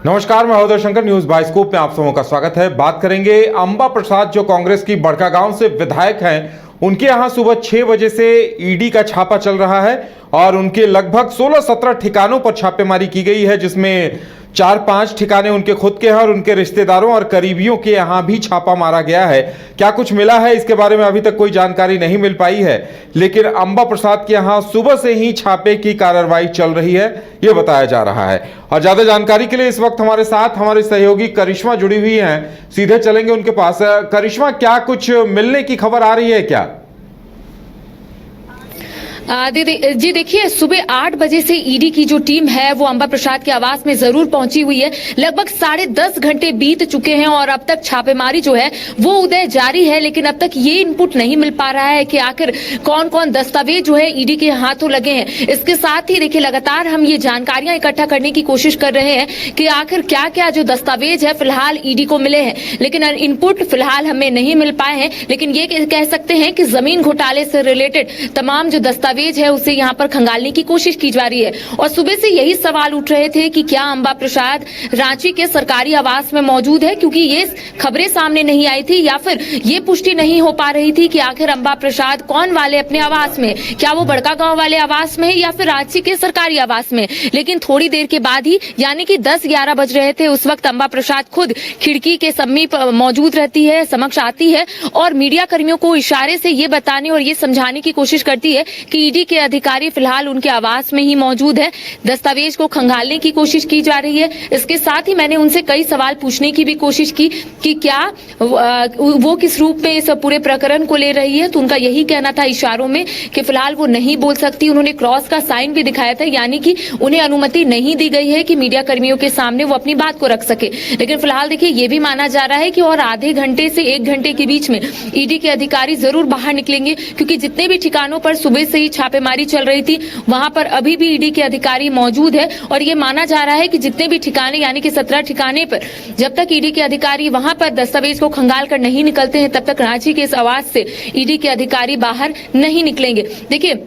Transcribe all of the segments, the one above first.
नमस्कार, मैं हृदय शंकर, न्यूज बाइस्कोप में आप सबों का स्वागत है। बात करेंगे अंबा प्रसाद, जो कांग्रेस की बड़कागांव से विधायक हैं। उनके यहां सुबह 6 बजे से ईडी का छापा चल रहा है और उनके लगभग 16-17 ठिकानों पर छापेमारी की गई है, जिसमें 4-5 ठिकाने उनके खुद के हैं और उनके रिश्तेदारों और करीबियों के यहां भी छापा मारा गया है। क्या कुछ मिला है इसके बारे में अभी तक कोई जानकारी नहीं मिल पाई है, लेकिन अंबा प्रसाद के यहां सुबह से ही छापे की कार्रवाई चल रही है, यह बताया जा रहा है। और ज्यादा जानकारी के लिए इस वक्त हमारे साथ हमारे सहयोगी करिश्मा जुड़ी हुई हैं। सीधे चलेंगे उनके पास। करिश्मा, क्या कुछ मिलने की खबर आ रही है क्या? जी देखिए, सुबह 8 बजे से ईडी की जो टीम है वो अंबा प्रसाद के आवास में जरूर पहुंची हुई है। लगभग 10.5 घंटे बीत चुके हैं और अब तक छापेमारी जो है वो उदय जारी है, लेकिन अब तक ये इनपुट नहीं मिल पा रहा है कि आखिर कौन कौन दस्तावेज जो है ईडी के हाथों लगे हैं। इसके साथ ही देखिए, लगातार हम ये जानकारियां इकट्ठा करने की कोशिश कर रहे हैं कि आखिर क्या क्या जो दस्तावेज है फिलहाल ईडी को मिले हैं, लेकिन इनपुट फिलहाल हमें नहीं मिल पाए हैं। लेकिन ये कह सकते हैं कि जमीन घोटाले से रिलेटेड तमाम जो दस्तावेज है उसे यहाँ पर खंगालने की कोशिश की जा रही है। और सुबह से यही सवाल उठ रहे थे कि क्या अंबा प्रसाद रांची के सरकारी आवास में मौजूद है, क्योंकि ये खबरें सामने नहीं आई थी या फिर ये पुष्टि नहीं हो पा रही थी कि आखिर अंबा प्रसाद कौन वाले अपने आवास में, क्या वो बड़कागांव वाले आवास में या फिर रांची के सरकारी आवास में। लेकिन थोड़ी देर के बाद ही, यानी कि 10-11 बज रहे थे, उस वक्त अंबा प्रसाद खुद खिड़की के समीप मौजूद रहती है, समक्ष आती है और मीडिया कर्मियों को इशारे से ये बताने और ये समझाने की कोशिश करती है कि ईडी के अधिकारी फिलहाल उनके आवास में ही मौजूद है, दस्तावेज को खंगालने की कोशिश की जा रही है। इसके साथ ही मैंने उनसे कई सवाल पूछने की भी कोशिश की कि क्या वो किस रूप में इस पूरे प्रकरण को ले रही है, तो उनका यही कहना था इशारों में कि फिलहाल वो नहीं बोल सकती। उन्होंने क्रॉस का साइन भी दिखाया था, यानी कि उन्हें अनुमति नहीं दी गई है कि मीडिया कर्मियों के सामने वो अपनी बात को रख सके। लेकिन फिलहाल देखिए, ये भी माना जा रहा है कि और आधे घंटे से 1 घंटे के बीच में ईडी के अधिकारी जरूर बाहर निकलेंगे, क्योंकि जितने भी ठिकानों पर सुबह से ही छापेमारी चल रही थी वहां पर अभी भी ईडी के अधिकारी मौजूद है। और ये माना जा रहा है कि जितने भी ठिकाने, यानी कि 17 ठिकाने पर जब तक ईडी के अधिकारी वहां पर दस्तावेज को खंगाल कर नहीं निकलते हैं, तब तक रांची के इस आवास से ईडी के अधिकारी बाहर नहीं निकलेंगे। देखिए,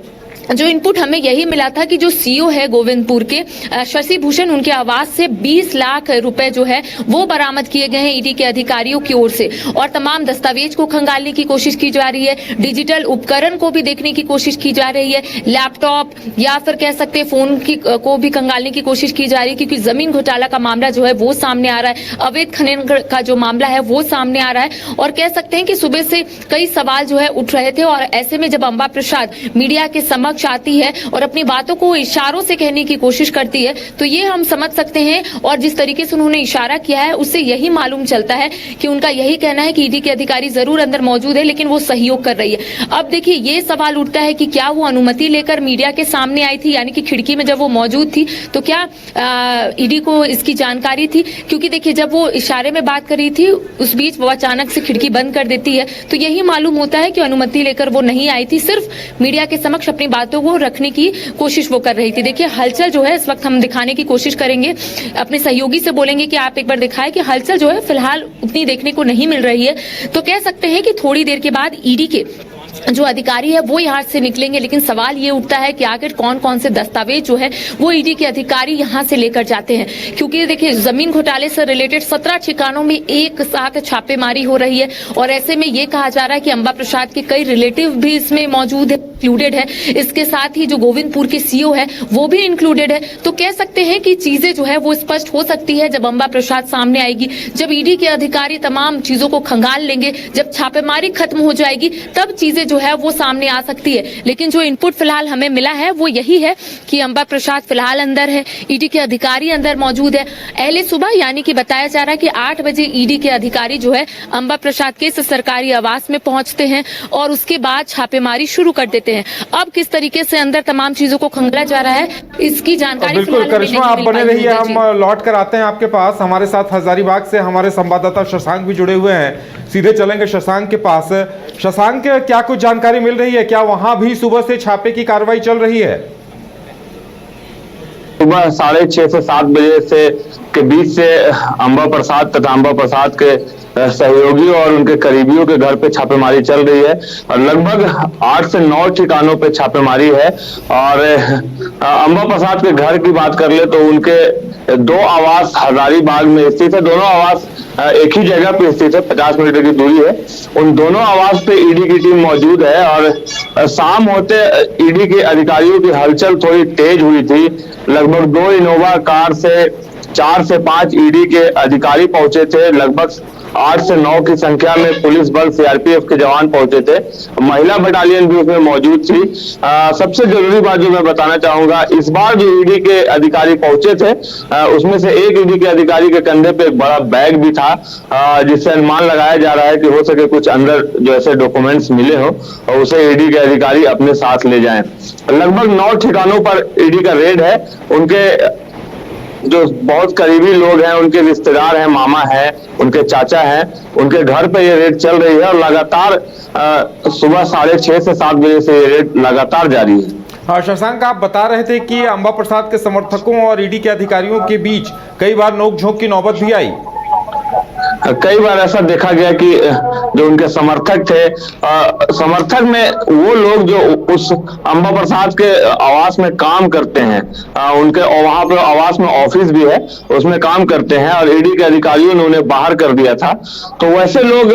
जो इनपुट हमें यही मिला था कि जो सीओ है गोविंदपुर के शशि भूषण, उनके आवास से 20 लाख रुपए जो है वो बरामद किए गए हैं ईडी के अधिकारियों की ओर से, और तमाम दस्तावेज को खंगालने की कोशिश की जा रही है। डिजिटल उपकरण को भी देखने की कोशिश की जा रही है, लैपटॉप या फिर कह सकते हैं फोन को भी खंगालने की कोशिश की जा रही है, क्योंकि जमीन घोटाला का मामला जो है वो सामने आ रहा है, अवैध खनन का जो मामला है वो सामने आ रहा है। और कह सकते हैं कि सुबह से कई सवाल जो है उठ रहे थे, और ऐसे में जब अंबा प्रसाद मीडिया के समक्ष आती है और अपनी बातों को इशारों से कहने की कोशिश करती है, तो ये हम समझ सकते हैं। और जिस तरीके से उन्होंने इशारा किया है उससे यही मालूम चलता है कि उनका यही कहना है कि ईडी के अधिकारी जरूर अंदर मौजूद है, लेकिन वो सहयोग कर रही है। अब देखिए, ये सवाल उठता है कि क्या वो अनुमति लेकर मीडिया के सामने आई थी, यानी कि खिड़की में जब वो मौजूद थी तो क्या ईडी को इसकी जानकारी थी? क्योंकि देखिए, जब वो इशारे में बात कर रही थी उस बीच वो अचानक से खिड़की बंद कर देती है, तो यही मालूम होता है कि अनुमति लेकर वो नहीं आई थी, सिर्फ मीडिया के समक्ष अपनी बातों को रखने की कोशिश वो कर रही थी। देखिए, हलचल जो है इस वक्त हम दिखाने की कोशिश करेंगे, अपने सहयोगी से बोलेंगे कि आप एक बार दिखाएं कि हलचल जो है फिलहाल उतनी देखने को नहीं मिल रही है। तो कह सकते हैं कि थोड़ी देर के बाद ईडी के जो अधिकारी है वो यहाँ से निकलेंगे, लेकिन सवाल ये उठता है कि आखिर कौन कौन से दस्तावेज जो है वो ईडी के अधिकारी यहाँ से लेकर जाते हैं। क्योंकि देखिए, जमीन घोटाले से रिलेटेड 17 ठिकानों में एक साथ छापेमारी हो रही है, और ऐसे में ये कहा जा रहा है कि अंबा प्रसाद के कई रिलेटिव भी इसमें मौजूद है, इंक्लूडेड है। इसके साथ ही जो गोविंदपुर के सीओ है वो भी इंक्लूडेड है। तो कह सकते हैं कि चीजें जो है वो स्पष्ट हो सकती है जब अंबा प्रसाद सामने आएगी, जब ईडी के अधिकारी तमाम चीजों को खंगाल लेंगे, जब छापेमारी खत्म हो जाएगी, तब चीजें जो है वो सामने आ सकती है। लेकिन जो इनपुट फिलहाल हमें मिला है वो यही है कि अंबा प्रसाद फिलहाल अंदर है, ईडी के अधिकारी अंदर मौजूद है। अहले सुबह, यानी कि बताया जा रहा है कि 8 बजे ईडी के अधिकारी जो है अंबा प्रसाद के इस सरकारी आवास में पहुंचते हैं और उसके बाद छापेमारी शुरू कर देते हैं। अब किस तरीके से अंदर तमाम चीजों को खंगाला जा रहा है, इसकी जानकारी बिल्कुल करिश्मा, आप बने रहिए, हम लौट कर आते हैं आपके पास। हमारे साथ हजारीबाग से हमारे संवाददाता शशांक भी जुड़े हुए हैं, सीधे चलेंगे शशांक के पास। शशांक, क्या कुछ जानकारी मिल रही है? क्या वहां भी सुबह से छापे की कार्रवाई चल रही है? सुबह 6:30 से 7 बजे से के बीच से अंबा प्रसाद तथा अंबा प्रसाद के सहयोगी और उनके करीबियों के घर पे छापेमारी चल रही है और लगभग 8 से 9 ठिकानों पे छापेमारी है। और अंबा प्रसाद के घर की बात कर ले तो उनके 2 आवास हजारीबाग में स्थित है। दोनों आवास एक ही जगह पे स्थित है, 50 मीटर की दूरी है। उन दोनों आवास पे ईडी की टीम मौजूद है और शाम होते ईडी के अधिकारियों की हलचल थोड़ी तेज हुई थी। लगभग 2 इनोवा कार से 4 से 5 ईडी के अधिकारी पहुंचे थे। लगभग 8 से 9 की संख्या में पुलिस बल सीआरपीएफ के जवान पहुंचे थे। महिला बटालियन भी उसमें मौजूद थी। सबसे जरूरी बात जो मैं बताना चाहूंगा, इस बार जो ईडी के अधिकारी पहुंचे थे उसमें से एक ईडी के अधिकारी के कंधे पे एक बड़ा बैग भी था, जिससे अनुमान लगाया जा रहा है कि हो सके कुछ अंदर जो ऐसे डॉक्यूमेंट्स मिले हो और उसे ईडी के अधिकारी अपने साथ ले जाएं। लगभग 9 ठिकानों पर ईडी का रेड है। उनके जो बहुत करीबी लोग हैं, उनके रिश्तेदार हैं, मामा हैं, उनके चाचा हैं, उनके घर पे ये रेड चल रही है और लगातार सुबह 6:30 से 7 बजे से ये रेड लगातार जारी है। शशांक, आप बता रहे थे कि अंबा प्रसाद के समर्थकों और ईडी के अधिकारियों के बीच कई बार नोकझोंक की नौबत भी आई। कई बार ऐसा देखा गया कि जो उनके समर्थक थे, समर्थक में वो लोग जो उस अंबा प्रसाद के आवास में काम करते हैं, उनके वहां पर आवास में ऑफिस भी है, उसमें काम करते हैं और ईडी के अधिकारियों ने उन्हें बाहर कर दिया था। तो वैसे लोग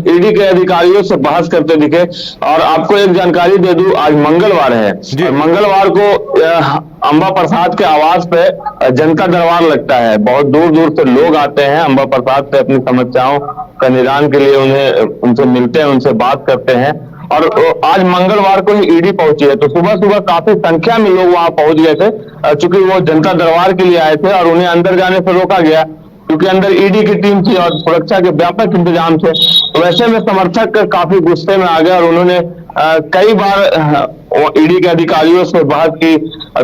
ईडी के अधिकारियों से बहस करते दिखे। और आपको एक जानकारी दे दूं, आज मंगलवार है। मंगलवार को अंबा प्रसाद के आवास पे जनता दरबार लगता है। बहुत दूर दूर से लोग आते हैं अंबा प्रसाद से अपनी समस्याओं का निदान के लिए उनसे मिलते हैं, उनसे बात करते हैं। और आज मंगलवार को ही ईडी पहुंची है, तो सुबह सुबह काफी संख्या में लोग वहां पहुंच गए थे, चूंकि वो जनता दरबार के लिए आए थे और उन्हें अंदर जाने से रोका गया क्योंकि अंदर ईडी की टीम थी और सुरक्षा के व्यापक इंतजाम थे। तो वैसे में समर्थक काफी गुस्से में आ गए और उन्होंने कई बार ईडी के अधिकारियों से बात की।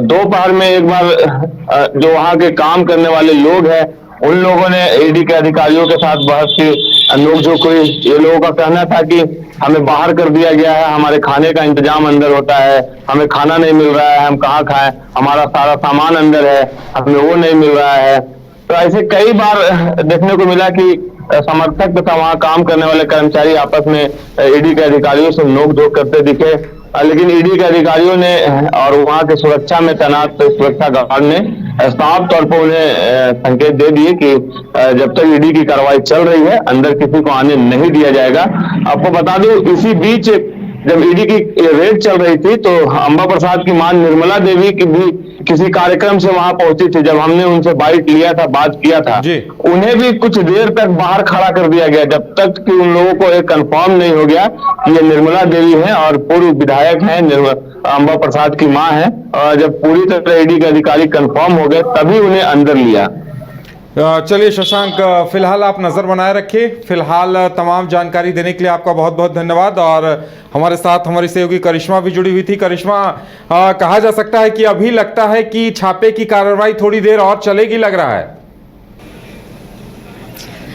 दोपहर में एक बार जो वहां के काम करने वाले लोग हैं, उन लोगों ने ईडी के अधिकारियों के साथ बहस की, नोकझोंक हुई। ये लोगों का कहना था कि हमें बाहर कर दिया गया है, हमारे खाने का इंतजाम अंदर होता है, हमें खाना नहीं मिल रहा है, हम कहाँ खाएं, हमारा सारा सामान अंदर है, हमें वो नहीं मिल रहा है। तो ऐसे कई बार देखने को मिला कि समर्थक तथा वहां काम करने वाले कर्मचारी आपस में ईडी के अधिकारियों से नोकझोंक करते दिखे। लेकिन ईडी के अधिकारियों ने और वहां के सुरक्षा में तैनात सुरक्षा गार्ड ने साफ तौर पर उन्हें संकेत दे दिए कि जब तक ईडी की कार्रवाई चल रही है अंदर किसी को आने नहीं दिया जाएगा। आपको बता दूं, इसी बीच जब ईडी की रेड चल रही थी तो अंबा प्रसाद की मां निर्मला देवी की भी किसी कार्यक्रम से वहां पहुंची थी। जब हमने उनसे बाइट लिया था, बात किया था, उन्हें भी कुछ देर तक बाहर खड़ा कर दिया गया जब तक कि उन लोगों को एक कंफर्म नहीं हो गया कि ये निर्मला देवी हैं और पूर्व विधायक हैं, अंबा प्रसाद की मां है। और जब पूरी तरह ईडी के अधिकारी कंफर्म हो गए तभी उन्हें अंदर लिया। चलिए शशांक, फिलहाल आप नजर बनाए रखिए। फिलहाल तमाम जानकारी देने के लिए आपका बहुत बहुत धन्यवाद। और हमारे साथ हमारी सहयोगी करिश्मा भी जुड़ी हुई थी। करिश्मा, कहा जा सकता है कि अभी लगता है कि छापे की कार्रवाई थोड़ी देर और चलेगी, लग रहा है।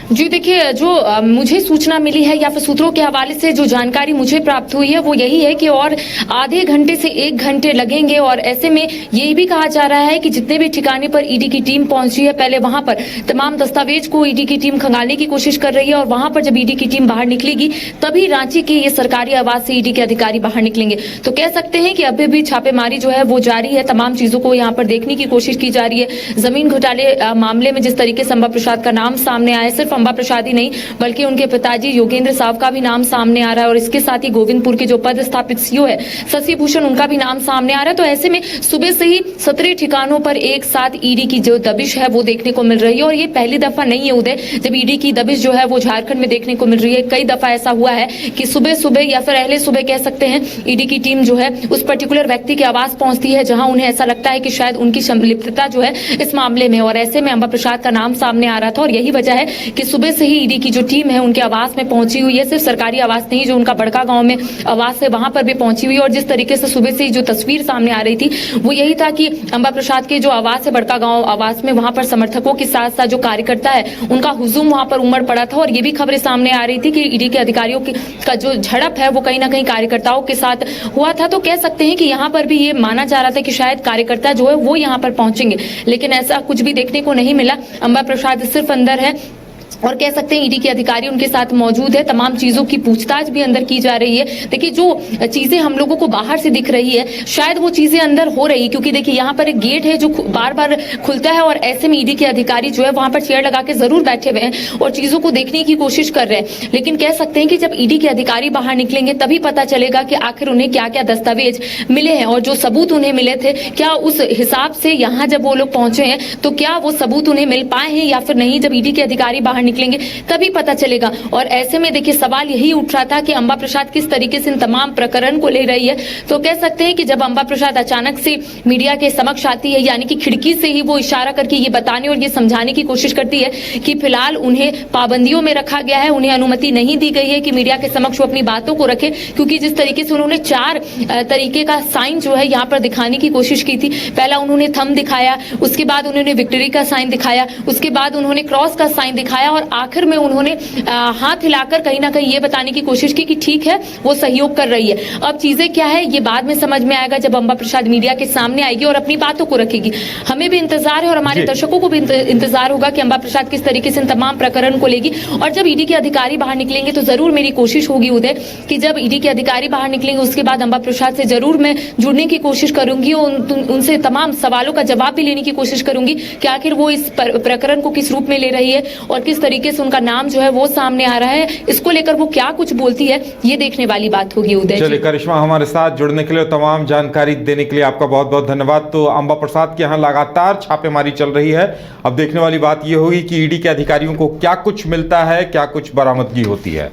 जी देखिए, जो मुझे सूचना मिली है या फिर सूत्रों के हवाले से जो जानकारी मुझे प्राप्त हुई है वो यही है कि और आधे घंटे से 1 घंटे लगेंगे। और ऐसे में ये भी कहा जा रहा है कि जितने भी ठिकाने पर ईडी की टीम पहुंची है, पहले वहां पर तमाम दस्तावेज को ईडी की टीम खंगालने की कोशिश कर रही है और वहां पर जब ईडी की टीम बाहर निकलेगी तभी रांची के ये सरकारी आवास से ईडी के अधिकारी बाहर निकलेंगे। तो कह सकते हैं कि अभी भी छापेमारी जो है वो जारी है। तमाम चीजों को यहाँ पर देखने की कोशिश की जा रही है। जमीन घोटाले मामले में जिस तरीके से अंबा प्रसाद का नाम सामने आया, सिर्फ अंबा प्रसाद ही नहीं बल्कि उनके पिताजी योगेंद्र साहब का भी नाम सामने आ रहा है और इसके साथ ही गोविंदपुर के जो पदस्थापित सीओ है शशि भूषण, उनका भी नाम सामने आ रहा है। तो ऐसे में सुबह से ही 17 ठिकानों पर एक साथ ईडी की जो दबिश है वो देखने को मिल रही है। और ये पहली दफा नहीं है उदय, जब ईडी की दबिश जो है वो झारखंड में देखने को मिल रही है। कई दफा ऐसा हुआ है कि सुबह सुबह या फिर अहले सुबह कह सकते हैं, ईडी की टीम जो है उस पर्टिकुलर व्यक्ति के आवास पहुंचती है जहां उन्हें ऐसा लगता है कि शायद उनकी संलिप्तता जो है इस मामले में। और ऐसे में अंबा प्रसाद का नाम सामने आ रहा था और यही वजह है कि सुबह से ही ईडी की जो टीम है उनके आवास में पहुंची हुई है। सिर्फ सरकारी आवास नहीं, जो उनका बड़का गांव में आवास है वहां पर भी पहुंची हुई है। और जिस तरीके से सुबह से ही जो तस्वीर सामने आ रही थी वो यही था कि अंबा प्रसाद के जो आवास है बड़का गांव आवास में, वहां पर समर्थकों के साथ साथ जो कार्यकर्ता है उनका हुजूम वहां पर उमड़ पड़ा था। और ये भी खबरें सामने आ रही थी कि ईडी के अधिकारियों का जो झड़प है वो कहीं ना कहीं कार्यकर्ताओं के साथ हुआ था। तो कह सकते हैं कि यहाँ पर भी ये माना जा रहा था कि शायद कार्यकर्ता जो है वो यहाँ पर पहुंचेंगे, लेकिन ऐसा कुछ भी देखने को नहीं मिला। अंबा प्रसाद सिर्फ अंदर है और कह सकते हैं ईडी के अधिकारी उनके साथ मौजूद है। तमाम चीजों की पूछताछ भी अंदर की जा रही है। देखिए जो चीजें हम लोगों को बाहर से दिख रही है शायद वो चीजें अंदर हो रही है, क्योंकि देखिए यहाँ पर एक गेट है जो बार बार खुलता है और ऐसे में ईडी के अधिकारी जो है वहां पर चेयर लगा के जरूर बैठे हुए हैं और चीजों को देखने की कोशिश कर रहे हैं। लेकिन कह सकते हैं कि जब ईडी के अधिकारी बाहर निकलेंगे तभी पता चलेगा कि आखिर उन्हें क्या क्या दस्तावेज मिले हैं और जो सबूत उन्हें मिले थे क्या उस हिसाब से यहाँ जब वो लोग पहुंचे हैं तो क्या वो सबूत उन्हें मिल पाए हैं या फिर नहीं। जब ईडी के अधिकारी बाहर निकलेंगे तभी पता चलेगा। और ऐसे में देखिए सवाल यही उठ रहा था कि अंबा प्रसाद किस तरीके से इन तमाम प्रकरण को ले रही है। तो कह सकते हैं कि जब अंबा प्रसाद अचानक से मीडिया के समक्ष आती है, यानी कि खिड़की से ही वो इशारा करके ये बताने और ये समझाने की कोशिश करती है कि फिलहाल उन्हें पाबंदियों में रखा गया है, उन्हें अनुमति नहीं दी गई है कि मीडिया के समक्ष वो अपनी बातों को रखे, क्योंकि जिस तरीके से उन्होंने 4 तरीके का साइन जो है यहाँ पर दिखाने की कोशिश की थी। पहला उन्होंने थंब दिखाया, उसके बाद उन्होंने विक्ट्री का साइन दिखाया, उसके बाद उन्होंने क्रॉस का साइन दिखाया और आखिर में उन्होंने हाथ हिलाकर कहीं ना कहीं ये बताने की कोशिश की कि ठीक है वो सहयोग कर रही है। अब चीजें क्या है ये बाद में समझ में आएगा जब अंबा प्रसाद मीडिया के सामने आएगी और अपनी बातों को रखेगी। हमें भी इंतजार है और हमारे दर्शकों को भी इंतजार होगा कि अंबा प्रसाद किस तरीके से इन तमाम प्रकरण को लेगी। और जब ईडी के अधिकारी बाहर निकलेंगे तो जरूर मेरी कोशिश होगी उदय कि जब ईडी के अधिकारी बाहर निकलेंगे उसके बाद अंबा प्रसाद से जरूर मैं जुड़ने की कोशिश करूंगी और उनसे तमाम सवालों का जवाब भी लेने की कोशिश करूंगी कि आखिर वो इस प्रकरण को किस रूप में ले रही है और किस तरीके से उनका नाम जो है वो सामने आ रहा है। इसको लेकर वो क्या कुछ बोलती है ये देखने वाली बात होगी उदय। चलिए करिश्मा, हमारे साथ जुड़ने के लिए तमाम जानकारी देने के लिए आपका बहुत बहुत धन्यवाद। तो अंबा प्रसाद के यहाँ लगातार छापेमारी चल रही है। अब देखने वाली बात ये होगी कि ईडी के अधिकारियों को क्या कुछ मिलता है, क्या कुछ बरामदगी होती है।